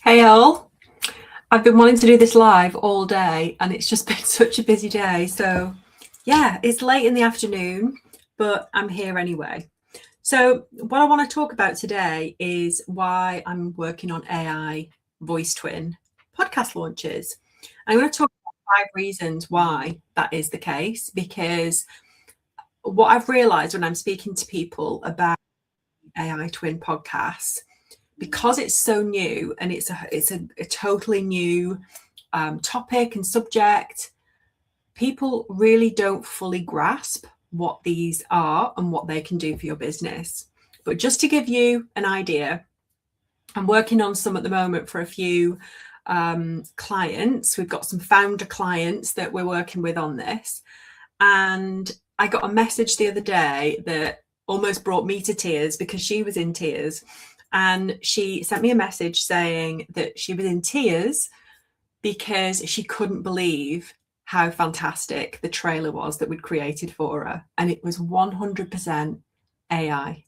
Hey all, I've been wanting to do this live all day and it's just been such a busy day. So yeah, it's late in the afternoon, but I'm here anyway. So what I want to talk about today is why I'm working on AI voice twin podcast launches. I'm going to talk about 5 reasons why that is the case, because what I've realized when I'm speaking to people about AI twin podcasts, because it's so new and it's a totally new topic and subject, people really don't fully grasp what these are and what they can do for your business. But just to give you an idea, I'm working on some at the moment for a few clients. We've got some founder clients that we're working with on this. And I got a message the other day that almost brought me to tears, because she was in tears. And she sent me a message saying that she was in tears because she couldn't believe how fantastic the trailer was that we'd created for her. And it was 100% AI,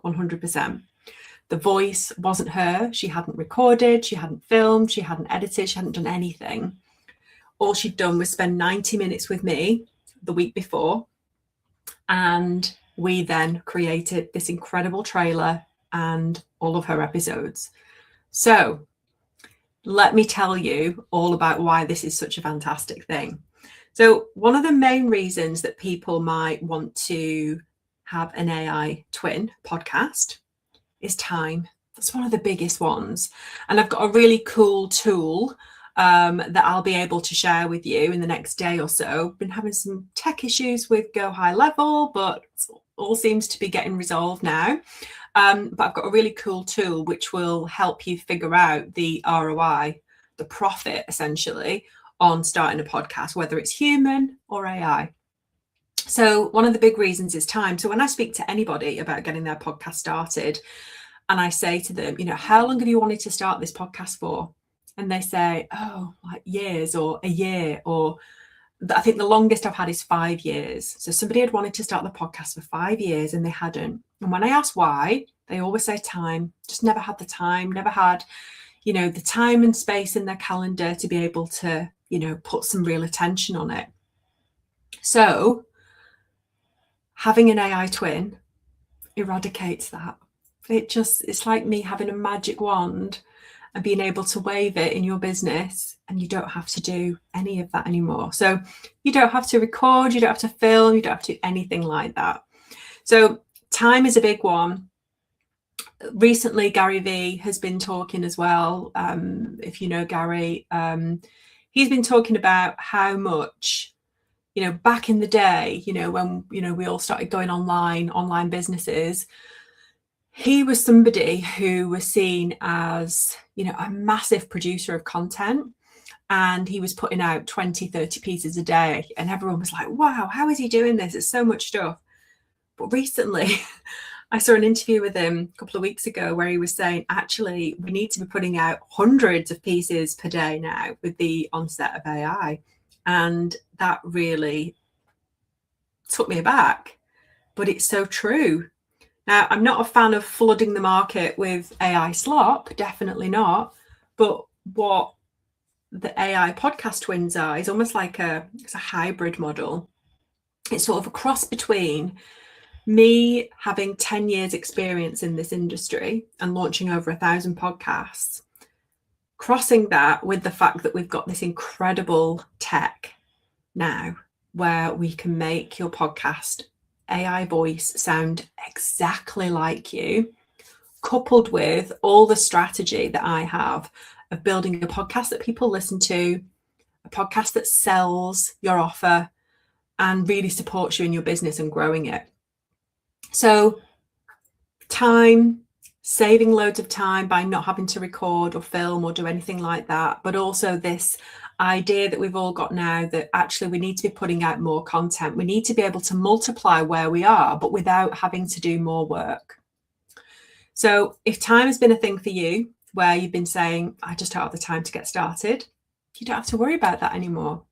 100%. The voice wasn't her. She hadn't recorded, she hadn't filmed, she hadn't edited, she hadn't done anything. All she'd done was spend 90 minutes with me the week before. And we then created this incredible trailer and all of her episodes. So let me tell you all about why this is such a fantastic thing. So one of the main reasons that people might want to have an AI twin podcast is time. That's one of the biggest ones. And I've got a really cool tool that I'll be able to share with you in the next day or so. Been having some tech issues with Go High Level, but it all seems to be getting resolved now. But I've got a really cool tool which will help you figure out the ROI, the profit essentially, on starting a podcast, whether it's human or AI. So one of the big reasons is time. So when I speak to anybody about getting their podcast started, and I say to them, how long have you wanted to start this podcast for? And they say, oh, like years or a year, or I think the longest I've had is 5 years. So somebody had wanted to start the podcast for 5 years and they hadn't. And when I ask why, they always say time. Just never had the time, never had, the time and space in their calendar to be able to, put some real attention on it. So having an AI twin eradicates that. It's like me having a magic wand and being able to wave it in your business, and you don't have to do any of that anymore. So you don't have to record, you don't have to film, you don't have to do anything like that. So time is a big one. Recently, Gary Vee has been talking as well. If you know Gary, he's been talking about how much, back in the day, when, we all started going online businesses, he was somebody who was seen as, a massive producer of content, and he was putting out 20, 30 pieces a day, and everyone was like, wow, how is he doing this? It's so much stuff. But recently I saw an interview with him a couple of weeks ago where he was saying, actually, we need to be putting out hundreds of pieces per day now with the onset of AI. And that really took me aback, but it's so true. Now, I'm not a fan of flooding the market with AI slop, definitely not. But what the AI podcast twins are is almost like it's a hybrid model. It's sort of a cross between me having 10 years experience in this industry and launching over 1,000 podcasts, crossing that with the fact that we've got this incredible tech now where we can make your podcast AI voice sound exactly like you, coupled with all the strategy that I have of building a podcast that people listen to, a podcast that sells your offer and really supports you in your business and growing it. So time, saving loads of time by not having to record or film or do anything like that, but also this idea that we've all got now that actually we need to be putting out more content. We need to be able to multiply where we are, but without having to do more work. So if time has been a thing for you, where you've been saying, I just don't have the time to get started, you don't have to worry about that anymore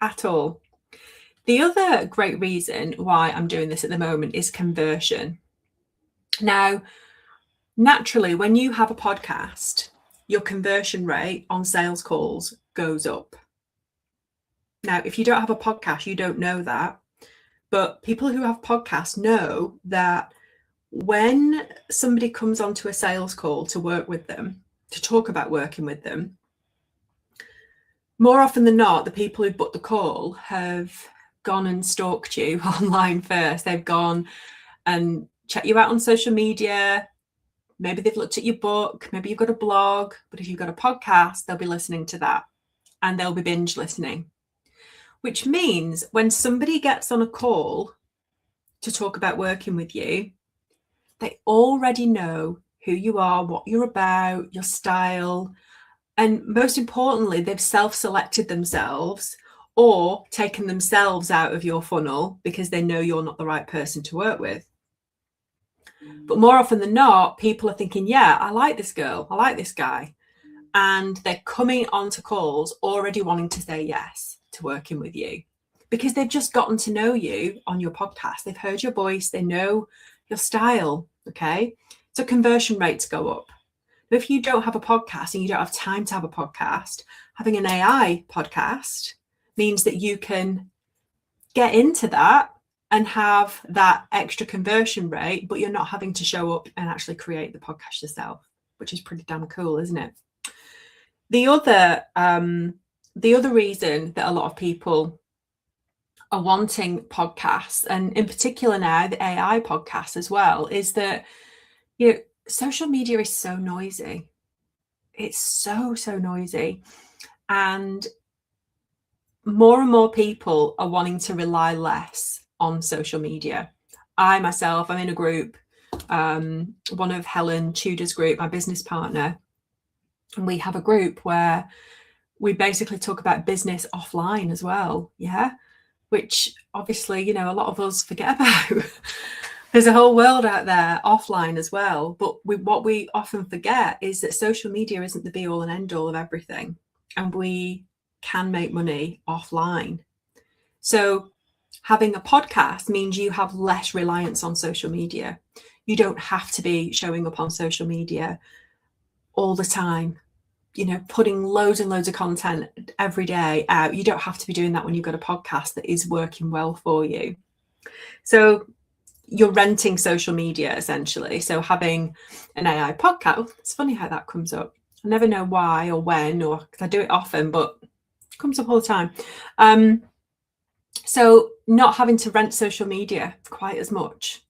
at all. The other great reason why I'm doing this at the moment is conversion. Now, naturally, when you have a podcast, your conversion rate on sales calls goes up. Now, if you don't have a podcast, you don't know that. But people who have podcasts know that when somebody comes onto a sales call to work with them, to talk about working with them, more often than not, the people who booked the call have gone and stalked you online first. They've gone and checked you out on social media. Maybe they've looked at your book. Maybe you've got a blog. But if you've got a podcast, they'll be listening to that and they'll be binge listening. Which means when somebody gets on a call to talk about working with you, they already know who you are, what you're about, your style, and most importantly, they've self-selected themselves or taken themselves out of your funnel because they know you're not the right person to work with. But more often than not, people are thinking, yeah, I like this girl, I like this guy. And they're coming onto calls already wanting to say yes to working with you because they've just gotten to know you on your podcast. They've heard your voice, they know your style. Okay, so conversion rates go up. But if you don't have a podcast and you don't have time to have a podcast, having an AI podcast means that you can get into that and have that extra conversion rate, but you're not having to show up and actually create the podcast yourself, which is pretty damn cool, isn't it? The other reason that a lot of people are wanting podcasts, and in particular now the AI podcasts as well, is that, you know, social media is so noisy. It's so noisy. And more people are wanting to rely less on social media. I myself, I'm in a group, one of Helen Tudor's group, my business partner, and we have a group where we basically talk about business offline as well. Yeah. Which obviously, you know, a lot of us forget about. There's a whole world out there offline as well. But what we often forget is that social media isn't the be all and end all of everything. And we can make money offline. So having a podcast means you have less reliance on social media. You don't have to be showing up on social media all the time, you know, putting loads and loads of content every day out. You don't have to be doing that when you've got a podcast that is working well for you. So you're renting social media essentially. So having an AI podcast, it's funny how that comes up. I never know why or when, or because I do it often, but it comes up all the time. So not having to rent social media quite as much,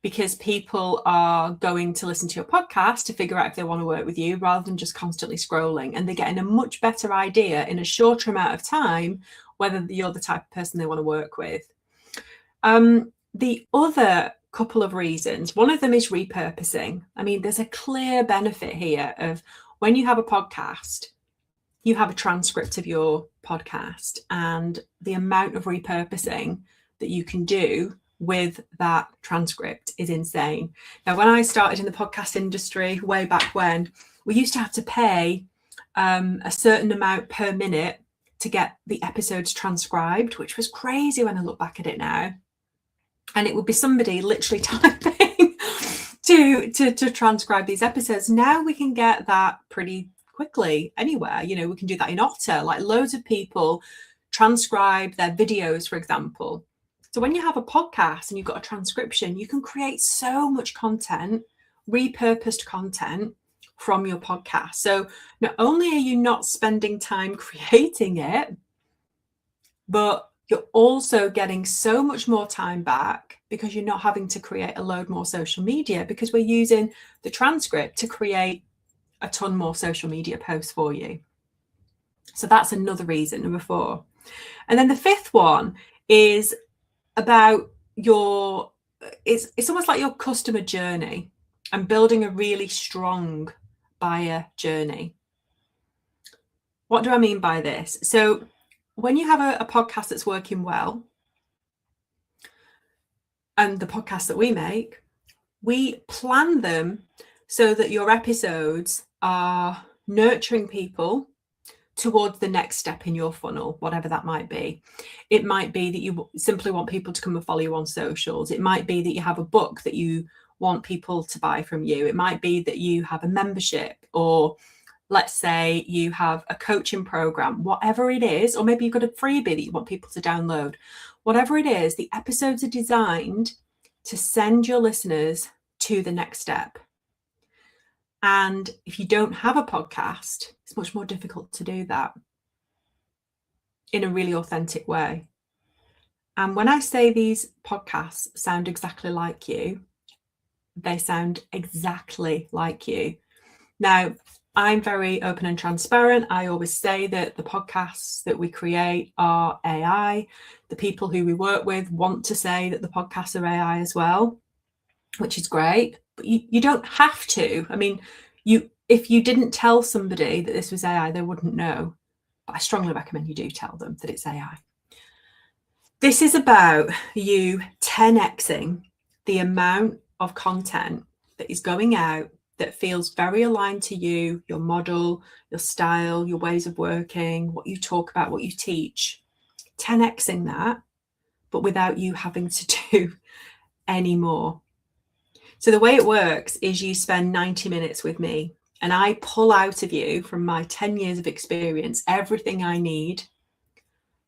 because people are going to listen to your podcast to figure out if they want to work with you rather than just constantly scrolling. And they're getting a much better idea in a shorter amount of time whether you're the type of person they want to work with. The other couple of reasons, one of them is repurposing. I mean, there's a clear benefit here of when you have a podcast, you have a transcript of your podcast, and the amount of repurposing that you can do with that transcript is insane. Now, when I started in the podcast industry way back when, we used to have to pay a certain amount per minute to get the episodes transcribed, which was crazy when I look back at it now. And it would be somebody literally typing to transcribe these episodes. Now we can get that pretty quickly anywhere. You know, we can do that in Otter. Like loads of people transcribe their videos, for example. So when you have a podcast and you've got a transcription, you can create so much content, repurposed content from your podcast. So not only are you not spending time creating it, but you're also getting so much more time back because you're not having to create a load more social media, because we're using the transcript to create a ton more social media posts for you. So that's another reason, number 4. And then the 5th one is about your, it's almost like your customer journey and building a really strong buyer journey. What do I mean by this? So when you have a podcast that's working well, and the podcasts that we make, we plan them so that your episodes are nurturing people towards the next step in your funnel, whatever that might be. It might be that you simply want people to come and follow you on socials. It might be that you have a book that you want people to buy from you. It might be that you have a membership or let's say you have a coaching program, whatever it is, or maybe you've got a freebie that you want people to download. Whatever it is, the episodes are designed to send your listeners to the next step. And if you don't have a podcast, it's much more difficult to do that in a really authentic way. And when I say these podcasts sound exactly like you, they sound exactly like you. Now, I'm very open and transparent. I always say that the podcasts that we create are AI. The people who we work with want to say that the podcasts are AI as well, which is great. But you don't have to. I mean, if you didn't tell somebody that this was AI, they wouldn't know. But I strongly recommend you do tell them that it's AI. This is about you 10xing the amount of content that is going out that feels very aligned to you, your model, your style, your ways of working, what you talk about, what you teach. 10xing that, but without you having to do any more. So the way it works is you spend 90 minutes with me and I pull out of you, from my 10 years of experience, everything I need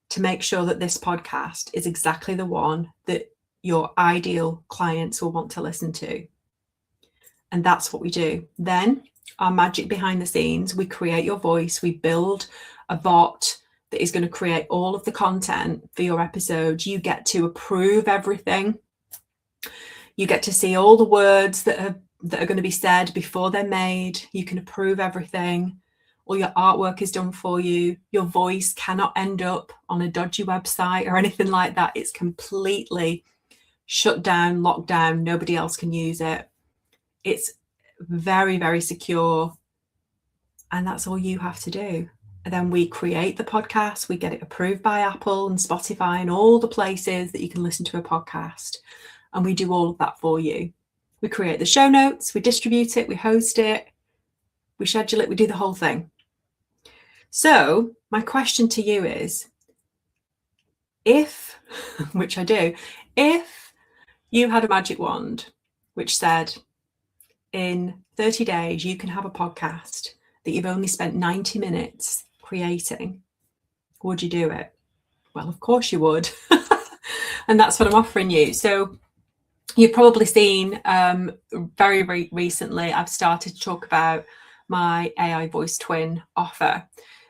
to make sure that this podcast is exactly the one that your ideal clients will want to listen to. And that's what we do. Then our magic behind the scenes, we create your voice, we build a bot that is going to create all of the content for your episodes. You get to approve everything. You get to see all the words that are going to be said before they're made. You can approve everything. All your artwork is done for you. Your voice cannot end up on a dodgy website or anything like that. It's completely shut down, locked down. Nobody else can use it. It's very, very secure. And that's all you have to do. And then we create the podcast. We get it approved by Apple and Spotify and all the places that you can listen to a podcast. And we do all of that for you. We create the show notes, we distribute it, we host it, we schedule it, we do the whole thing. So my question to you is, if, which I do, if you had a magic wand which said in 30 days you can have a podcast that you've only spent 90 minutes creating, would you do it? Well, of course you would. And that's what I'm offering you. So you've probably seen very, very recently, I've started to talk about my AI voice twin offer.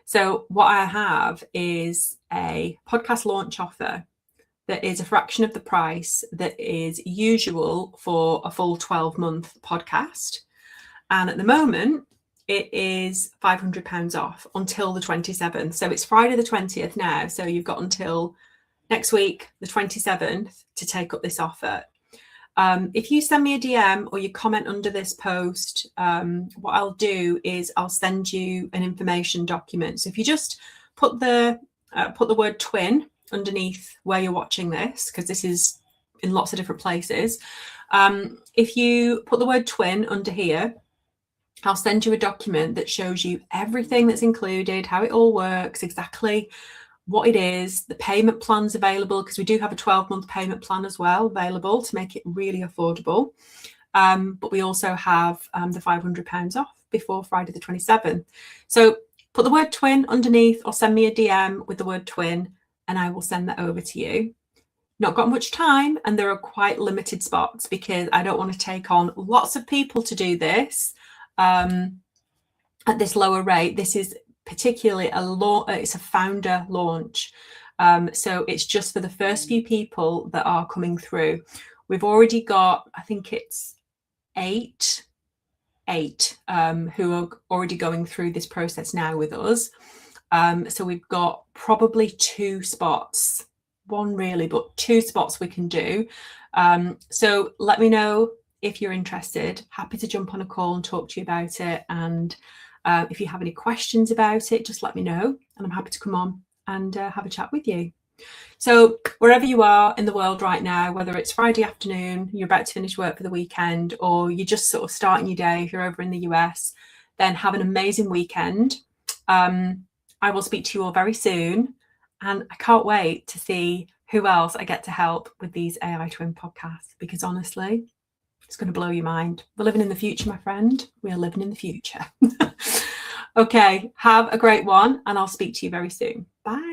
So what I have is a podcast launch offer that is a fraction of the price that is usual for a full 12-month podcast. And at the moment, it is £500 off until the 27th. So it's Friday the 20th now. So you've got until next week, the 27th, to take up this offer. If you send me a DM or you comment under this post, what I'll do is I'll send you an information document. So if you just put the word twin underneath where you're watching this, because this is in lots of different places. If you put the word twin under here, I'll send you a document that shows you everything that's included, how it all works, exactly what it is, the payment plans available, because we do have a 12-month payment plan as well available to make it really affordable. But we also have the £500 off before Friday the 27th. So put the word twin underneath or send me a DM with the word twin and I will send that over to you. Not got much time and there are quite limited spots because I don't want to take on lots of people to do this at this lower rate. This is particularly it's a founder launch. So it's just for the first few people that are coming through. We've already got, I think it's eight who are already going through this process now with us. So we've got probably 2 spots, one really, but 2 spots we can do. So let me know if you're interested. Happy to jump on a call and talk to you about it. And if you have any questions about it, just let me know and I'm happy to come on and have a chat with you. So wherever you are in the world right now, whether it's Friday afternoon, you're about to finish work for the weekend, or you're just sort of starting your day, if you're over in the US, then have an amazing weekend. I will speak to you all very soon. And I can't wait to see who else I get to help with these AI Twin podcasts, because honestly, it's going to blow your mind. We're living in the future, my friend. We are living in the future. Okay, have a great one, and I'll speak to you very soon. Bye.